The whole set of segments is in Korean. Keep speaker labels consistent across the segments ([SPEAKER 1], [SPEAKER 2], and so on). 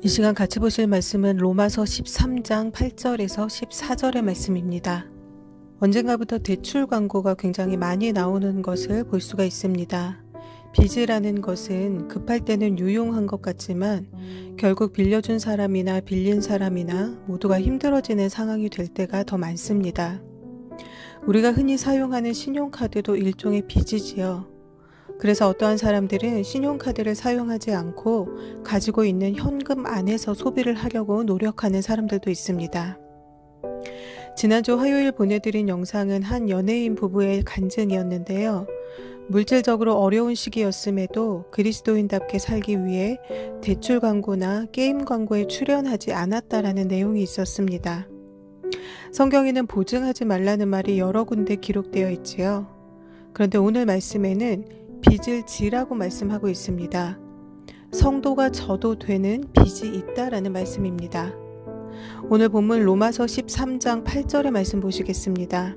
[SPEAKER 1] 이 시간 같이 보실 말씀은 로마서 13장 8절에서 14절의 말씀입니다. 언젠가부터 대출 광고가 굉장히 많이 나오는 것을 볼 수가 있습니다. 빚이라는 것은 급할 때는 유용한 것 같지만 결국 빌려준 사람이나 빌린 사람이나 모두가 힘들어지는 상황이 될 때가 더 많습니다. 우리가 흔히 사용하는 신용카드도 일종의 빚이지요. 그래서 어떠한 사람들은 신용카드를 사용하지 않고 가지고 있는 현금 안에서 소비를 하려고 노력하는 사람들도 있습니다. 지난주 화요일 보내드린 영상은 한 연예인 부부의 간증이었는데요. 물질적으로 어려운 시기였음에도 그리스도인답게 살기 위해 대출 광고나 게임 광고에 출연하지 않았다라는 내용이 있었습니다. 성경에는 보증하지 말라는 말이 여러 군데 기록되어 있지요. 그런데 오늘 말씀에는 빚을 지라고 말씀하고 있습니다. 성도가 져도 되는 빚이 있다라는 말씀입니다. 오늘 본문 로마서 13장 8절의 말씀 보시겠습니다.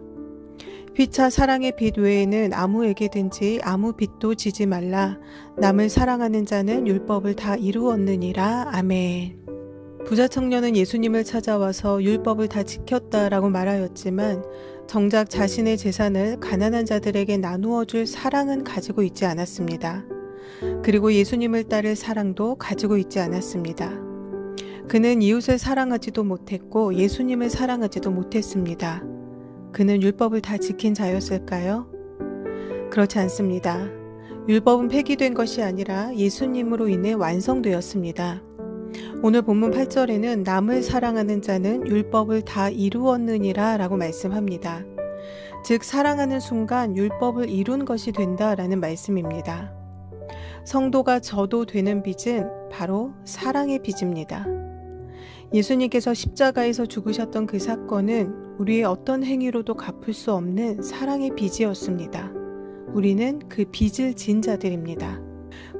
[SPEAKER 1] 피차 사랑의 빚 외에는 아무에게든지 아무 빚도 지지 말라. 남을 사랑하는 자는 율법을 다 이루었느니라. 아멘. 부자 청년은 예수님을 찾아와서 율법을 다 지켰다라고 말하였지만 정작 자신의 재산을 가난한 자들에게 나누어 줄 사랑은 가지고 있지 않았습니다. 그리고 예수님을 따를 사랑도 가지고 있지 않았습니다. 그는 이웃을 사랑하지도 못했고 예수님을 사랑하지도 못했습니다. 그는 율법을 다 지킨 자였을까요? 그렇지 않습니다. 율법은 폐기된 것이 아니라 예수님으로 인해 완성되었습니다. 오늘 본문 8절에는 남을 사랑하는 자는 율법을 다 이루었느니라 라고 말씀합니다. 즉 사랑하는 순간 율법을 이룬 것이 된다라는 말씀입니다. 성도가 져도 되는 빚은 바로 사랑의 빚입니다. 예수님께서 십자가에서 죽으셨던 그 사건은 우리의 어떤 행위로도 갚을 수 없는 사랑의 빚이었습니다. 우리는 그 빚을 진 자들입니다.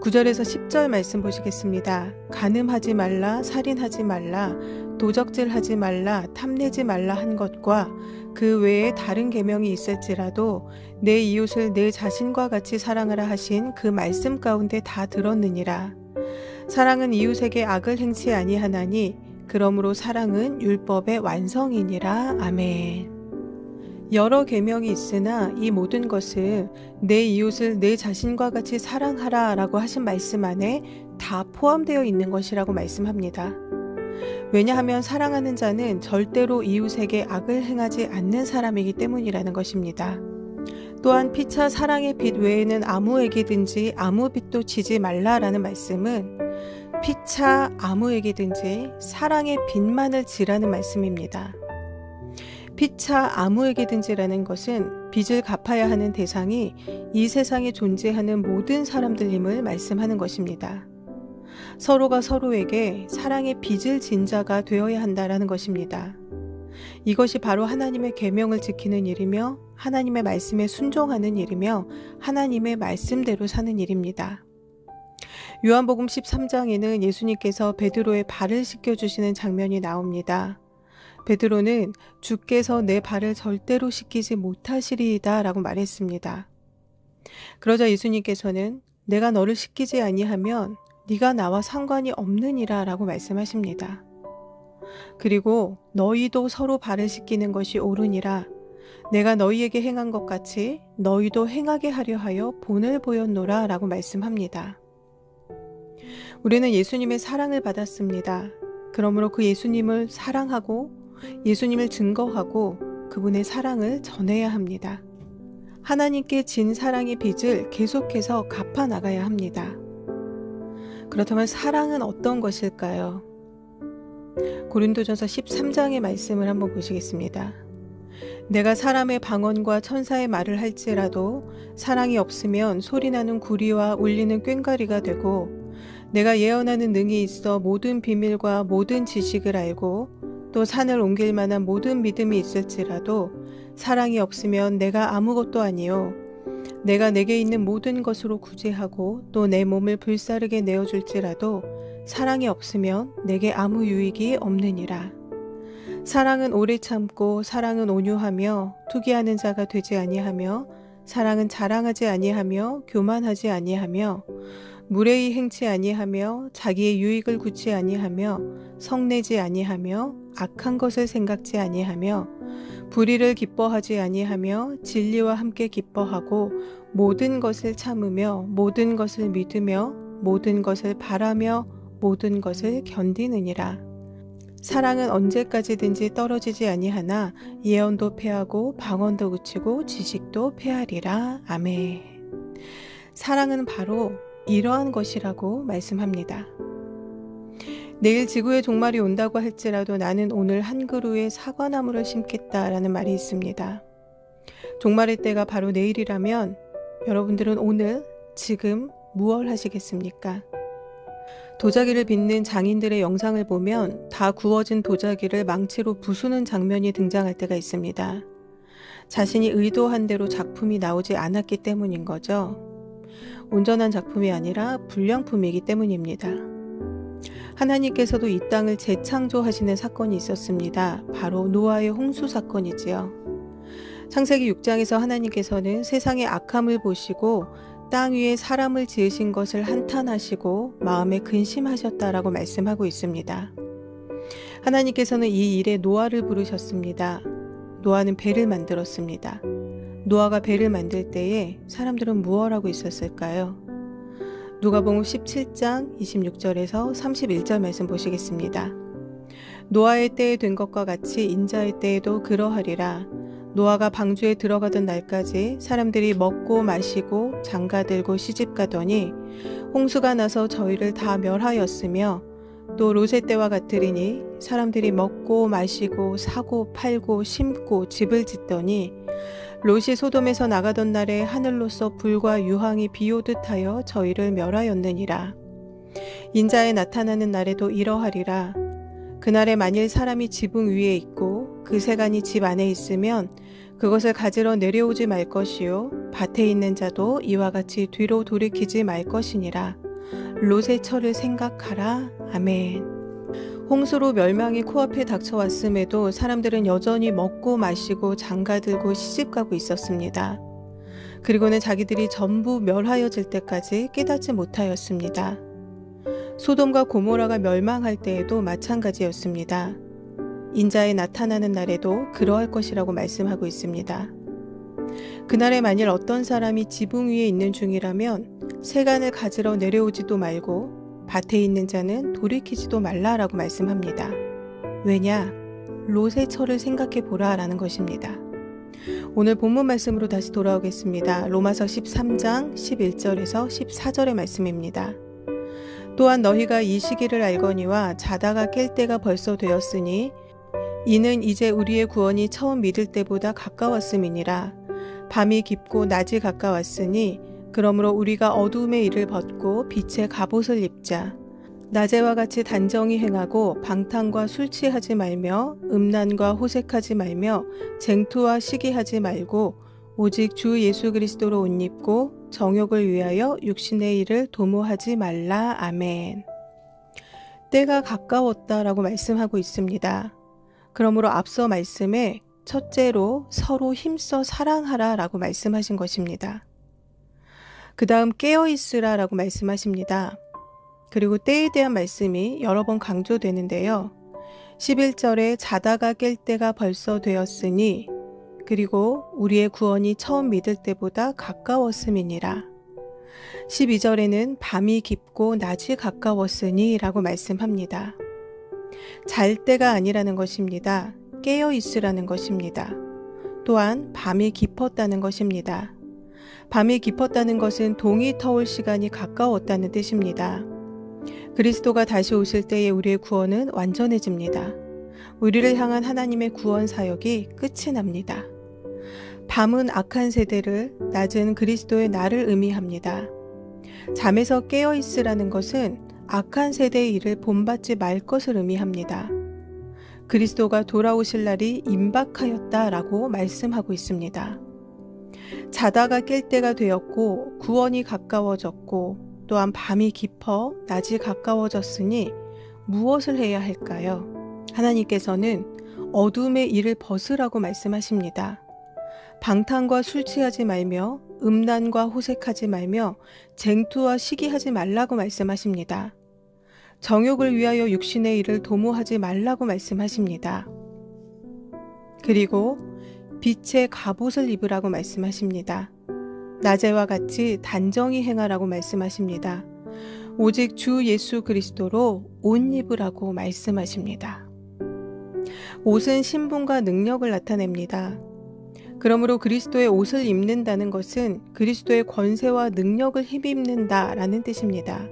[SPEAKER 1] 9절에서 10절 말씀 보시겠습니다. 간음하지 말라, 살인하지 말라, 도적질하지 말라, 탐내지 말라 한 것과 그 외에 다른 계명이 있을지라도 내 이웃을 내 자신과 같이 사랑하라 하신 그 말씀 가운데 다 들었느니라. 사랑은 이웃에게 악을 행치 아니하나니 그러므로 사랑은 율법의 완성이니라. 아멘. 여러 계명이 있으나 이 모든 것을 내 이웃을 내 자신과 같이 사랑하라 라고 하신 말씀 안에 다 포함되어 있는 것이라고 말씀합니다. 왜냐하면 사랑하는 자는 절대로 이웃에게 악을 행하지 않는 사람이기 때문이라는 것입니다. 또한 피차 사랑의 빚 외에는 아무에게든지 아무 빚도 지지 말라라는 말씀은 피차 아무에게든지 사랑의 빚만을 지라는 말씀입니다. 피차 아무에게든지라는 것은 빚을 갚아야 하는 대상이 이 세상에 존재하는 모든 사람들임을 말씀하는 것입니다. 서로가 서로에게 사랑의 빚을 진 자가 되어야 한다라는 것입니다. 이것이 바로 하나님의 계명을 지키는 일이며 하나님의 말씀에 순종하는 일이며 하나님의 말씀대로 사는 일입니다. 요한복음 13장에는 예수님께서 베드로의 발을 씻겨주시는 장면이 나옵니다. 베드로는 주께서 내 발을 절대로 씻기지 못하시리이다 라고 말했습니다. 그러자 예수님께서는 내가 너를 씻기지 아니하면 네가 나와 상관이 없느니라 라고 말씀하십니다. 그리고 너희도 서로 발을 씻기는 것이 옳으니라. 내가 너희에게 행한 것 같이 너희도 행하게 하려 하여 본을 보였노라 라고 말씀합니다. 우리는 예수님의 사랑을 받았습니다. 그러므로 그 예수님을 사랑하고 예수님을 증거하고 그분의 사랑을 전해야 합니다. 하나님께 진 사랑의 빚을 계속해서 갚아 나가야 합니다. 그렇다면 사랑은 어떤 것일까요? 고린도전서 13장의 말씀을 한번 보시겠습니다. 내가 사람의 방언과 천사의 말을 할지라도 사랑이 없으면 소리나는 구리와 울리는 꽹과리가 되고 내가 예언하는 능이 있어 모든 비밀과 모든 지식을 알고 또 산을 옮길 만한 모든 믿음이 있을지라도 사랑이 없으면 내가 아무것도 아니요 내가 내게 있는 모든 것으로 구제하고 또 내 몸을 불사르게 내어줄지라도 사랑이 없으면 내게 아무 유익이 없느니라. 사랑은 오래 참고 사랑은 온유하며 투기하는 자가 되지 아니하며 사랑은 자랑하지 아니하며 교만하지 아니하며 무례히 행치 아니하며 자기의 유익을 굳지 아니하며 성내지 아니하며 악한 것을 생각지 아니하며 불의를 기뻐하지 아니하며 진리와 함께 기뻐하고 모든 것을 참으며 모든 것을 믿으며 모든 것을 바라며 모든 것을 견디느니라. 사랑은 언제까지든지 떨어지지 아니하나 예언도 패하고 방언도 그치고 지식도 패하리라. 아멘. 사랑은 바로 이러한 것이라고 말씀합니다. 내일 지구의 종말이 온다고 할지라도 나는 오늘 한 그루의 사과나무를 심겠다라는 말이 있습니다. 종말의 때가 바로 내일이라면 여러분들은 오늘 지금 무엇을 하시겠습니까? 도자기를 빚는 장인들의 영상을 보면 다 구워진 도자기를 망치로 부수는 장면이 등장할 때가 있습니다. 자신이 의도한 대로 작품이 나오지 않았기 때문인 거죠. 온전한 작품이 아니라 불량품이기 때문입니다. 하나님께서도 이 땅을 재창조하시는 사건이 있었습니다. 바로 노아의 홍수 사건이지요. 창세기 6장에서 하나님께서는 세상의 악함을 보시고 땅 위에 사람을 지으신 것을 한탄하시고 마음에 근심하셨다라고 말씀하고 있습니다. 하나님께서는 이 일에 노아를 부르셨습니다. 노아는 배를 만들었습니다. 노아가 배를 만들 때에 사람들은 무엇 하고 있었을까요? 누가복음 17장 26절에서 31절 말씀 보시겠습니다. 노아의 때에 된 것과 같이 인자의 때에도 그러하리라. 노아가 방주에 들어가던 날까지 사람들이 먹고 마시고 장가들고 시집가더니 홍수가 나서 저희를 다 멸하였으며 또 롯의 때와 같으리니 사람들이 먹고 마시고 사고 팔고 심고 집을 짓더니 롯이 소돔에서 나가던 날에 하늘로서 불과 유황이 비오듯 하여 저희를 멸하였느니라. 인자에 나타나는 날에도 이러하리라. 그날에 만일 사람이 지붕 위에 있고 그 세간이 집 안에 있으면 그것을 가지러 내려오지 말 것이요 밭에 있는 자도 이와 같이 뒤로 돌이키지 말 것이니라. 롯의 철을 생각하라. 아멘. 홍수로 멸망이 코앞에 닥쳐왔음에도 사람들은 여전히 먹고 마시고 장가들고 시집가고 있었습니다. 그리고는 자기들이 전부 멸하여질 때까지 깨닫지 못하였습니다. 소돔과 고모라가 멸망할 때에도 마찬가지였습니다. 인자에 나타나는 날에도 그러할 것이라고 말씀하고 있습니다. 그날에 만일 어떤 사람이 지붕 위에 있는 중이라면 세간을 가지러 내려오지도 말고 밭에 있는 자는 돌이키지도 말라라고 말씀합니다. 왜냐? 롯의 철을 생각해 보라 라는 것입니다. 오늘 본문 말씀으로 다시 돌아오겠습니다. 로마서 13장 11절에서 14절의 말씀입니다. 또한 너희가 이 시기를 알거니와 자다가 깰 때가 벌써 되었으니 이는 이제 우리의 구원이 처음 믿을 때보다 가까웠음이니라. 밤이 깊고 낮이 가까웠으니 그러므로 우리가 어두움의 일을 벗고 빛의 갑옷을 입자. 낮에와 같이 단정히 행하고 방탕과 술 취하지 말며 음란과 호색하지 말며 쟁투와 시기하지 말고 오직 주 예수 그리스도로 옷 입고 정욕을 위하여 육신의 일을 도모하지 말라. 아멘. 때가 가까웠다라고 말씀하고 있습니다. 그러므로 앞서 말씀에 첫째로 서로 힘써 사랑하라 라고 말씀하신 것입니다. 그 다음 깨어있으라 라고 말씀하십니다. 그리고 때에 대한 말씀이 여러 번 강조되는데요. 11절에 자다가 깰 때가 벌써 되었으니 그리고 우리의 구원이 처음 믿을 때보다 가까웠음이니라. 12절에는 밤이 깊고 낮이 가까웠으니 라고 말씀합니다. 잘 때가 아니라는 것입니다. 깨어있으라는 것입니다. 또한 밤이 깊었다는 것입니다. 밤이 깊었다는 것은 동이 터올 시간이 가까웠다는 뜻입니다. 그리스도가 다시 오실 때에 우리의 구원은 완전해집니다. 우리를 향한 하나님의 구원 사역이 끝이 납니다. 밤은 악한 세대를, 낮은 그리스도의 날을 의미합니다. 잠에서 깨어있으라는 것은 악한 세대의 일을 본받지 말 것을 의미합니다. 그리스도가 돌아오실 날이 임박하였다라고 말씀하고 있습니다. 자다가 깰 때가 되었고 구원이 가까워졌고 또한 밤이 깊어 낮이 가까워졌으니 무엇을 해야 할까요? 하나님께서는 어둠의 일을 벗으라고 말씀하십니다. 방탕과 술 취하지 말며 음란과 호색하지 말며 쟁투와 시기하지 말라고 말씀하십니다. 정욕을 위하여 육신의 일을 도모하지 말라고 말씀하십니다. 그리고 빛의 갑옷을 입으라고 말씀하십니다. 낮에와 같이 단정히 행하라고 말씀하십니다. 오직 주 예수 그리스도로 옷 입으라고 말씀하십니다. 옷은 신분과 능력을 나타냅니다. 그러므로 그리스도의 옷을 입는다는 것은 그리스도의 권세와 능력을 힘입는다라는 뜻입니다.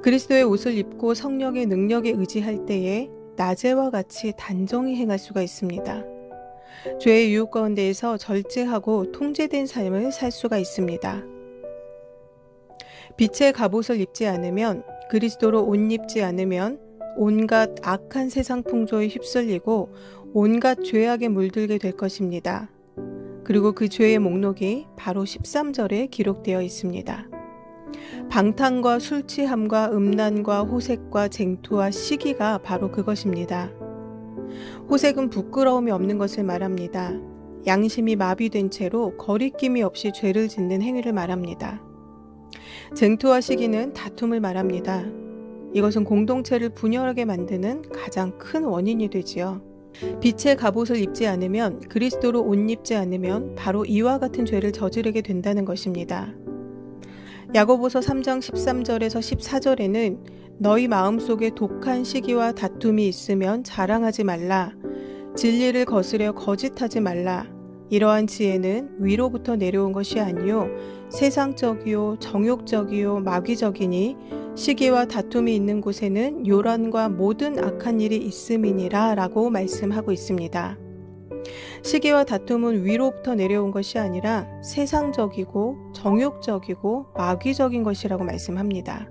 [SPEAKER 1] 그리스도의 옷을 입고 성령의 능력에 의지할 때에 낮에와 같이 단정히 행할 수가 있습니다. 죄의 유혹 가운데에서 절제하고 통제된 삶을 살 수가 있습니다. 빛의 갑옷을 입지 않으면, 그리스도로 옷 입지 않으면 온갖 악한 세상 풍조에 휩쓸리고 온갖 죄악에 물들게 될 것입니다. 그리고 그 죄의 목록이 바로 13절에 기록되어 있습니다. 방탕과 술 취함과 음란과 호색과 쟁투와 시기가 바로 그것입니다. 호색은 부끄러움이 없는 것을 말합니다. 양심이 마비된 채로 거리낌이 없이 죄를 짓는 행위를 말합니다. 쟁투와 시기는 다툼을 말합니다. 이것은 공동체를 분열하게 만드는 가장 큰 원인이 되지요. 빛의 갑옷을 입지 않으면, 그리스도로 옷 입지 않으면 바로 이와 같은 죄를 저지르게 된다는 것입니다. 야고보서 3장 13절에서 14절에는 너희 마음속에 독한 시기와 다툼이 있으면 자랑하지 말라. 진리를 거스려 거짓하지 말라. 이러한 지혜는 위로부터 내려온 것이 아니요 세상적이요 정욕적이요 마귀적이니 시기와 다툼이 있는 곳에는 요란과 모든 악한 일이 있음이니라 라고 말씀하고 있습니다. 시기와 다툼은 위로부터 내려온 것이 아니라 세상적이고 정욕적이고 마귀적인 것이라고 말씀합니다.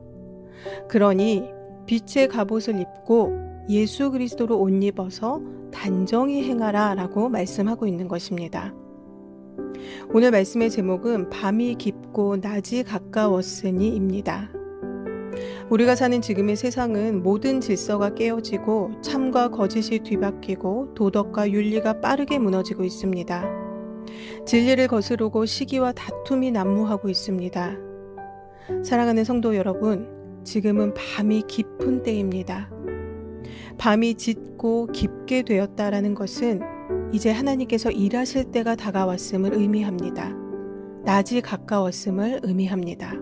[SPEAKER 1] 그러니 빛의 갑옷을 입고 예수 그리스도로 옷 입어서 단정히 행하라 라고 말씀하고 있는 것입니다. 오늘 말씀의 제목은 밤이 깊고 낮이 가까웠으니 입니다. 우리가 사는 지금의 세상은 모든 질서가 깨어지고 참과 거짓이 뒤바뀌고 도덕과 윤리가 빠르게 무너지고 있습니다. 진리를 거스르고 시기와 다툼이 난무하고 있습니다. 사랑하는 성도 여러분, 지금은 밤이 깊은 때입니다. 밤이 짙고 깊게 되었다라는 것은 이제 하나님께서 일하실 때가 다가왔음을 의미합니다. 낮이 가까웠음을 의미합니다.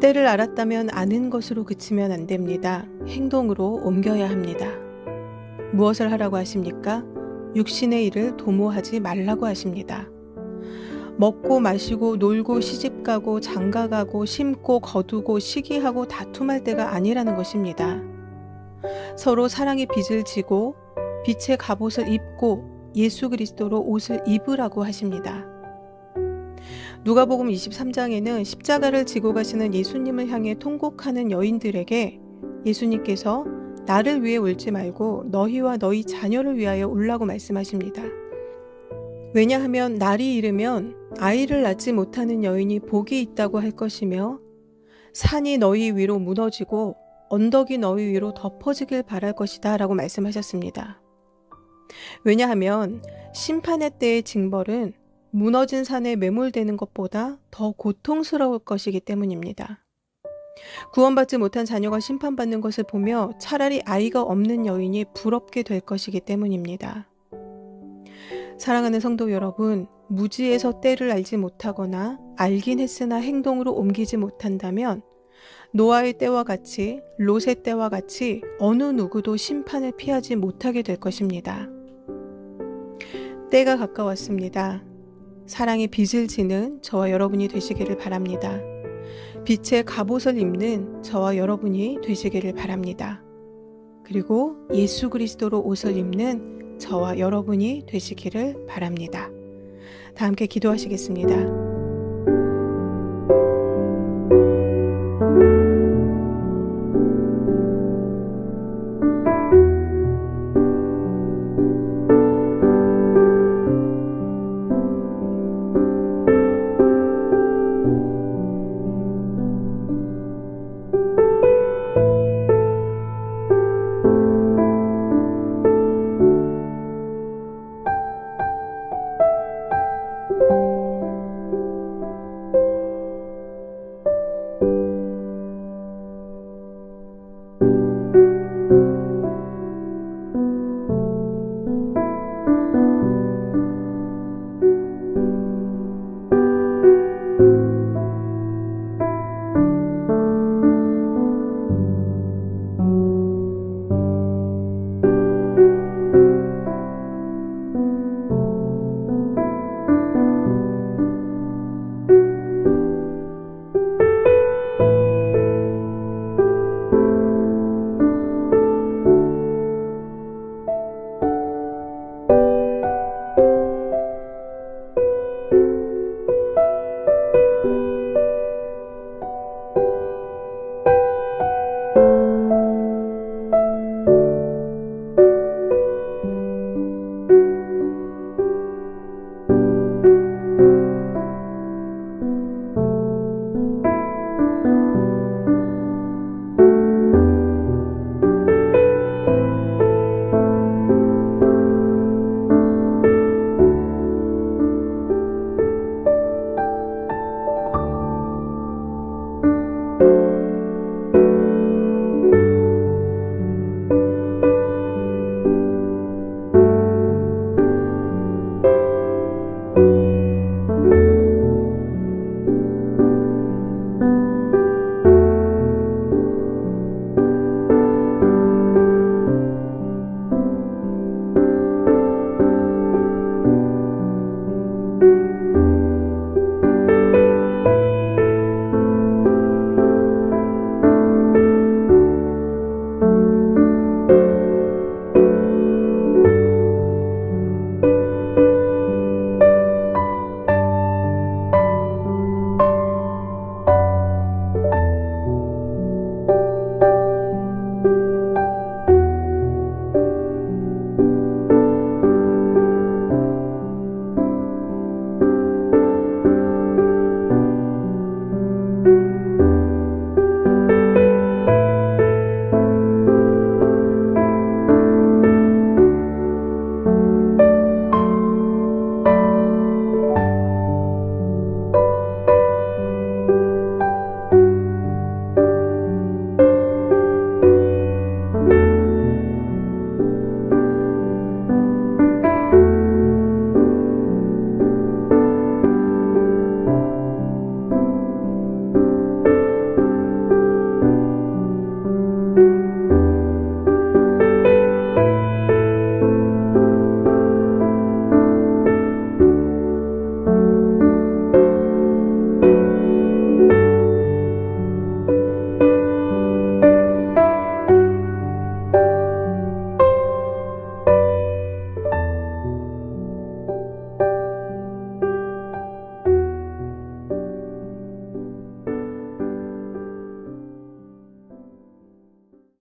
[SPEAKER 1] 때를 알았다면 아는 것으로 그치면 안 됩니다. 행동으로 옮겨야 합니다. 무엇을 하라고 하십니까? 육신의 일을 도모하지 말라고 하십니다. 먹고 마시고 놀고 시집가고 장가가고 심고 거두고 시기하고 다툼할 때가 아니라는 것입니다. 서로 사랑의 빚을 지고 빛의 갑옷을 입고 예수 그리스도로 옷을 입으라고 하십니다. 누가복음 23장에는 십자가를 지고 가시는 예수님을 향해 통곡하는 여인들에게 예수님께서 나를 위해 울지 말고 너희와 너희 자녀를 위하여 울라고 말씀하십니다. 왜냐하면 날이 이르면 아이를 낳지 못하는 여인이 복이 있다고 할 것이며 산이 너희 위로 무너지고 언덕이 너희 위로 덮어지길 바랄 것이다 라고 말씀하셨습니다. 왜냐하면 심판의 때의 징벌은 무너진 산에 매몰되는 것보다 더 고통스러울 것이기 때문입니다. 구원받지 못한 자녀가 심판받는 것을 보며 차라리 아이가 없는 여인이 부럽게 될 것이기 때문입니다. 사랑하는 성도 여러분, 무지에서 때를 알지 못하거나 알긴 했으나 행동으로 옮기지 못한다면 노아의 때와 같이, 롯의 때와 같이 어느 누구도 심판을 피하지 못하게 될 것입니다. 때가 가까웠습니다. 사랑의 빚을 지는 저와 여러분이 되시기를 바랍니다. 빛의 갑옷을 입는 저와 여러분이 되시기를 바랍니다. 그리고 예수 그리스도로 옷을 입는 저와 여러분이 되시기를 바랍니다. 다 함께 기도하시겠습니다.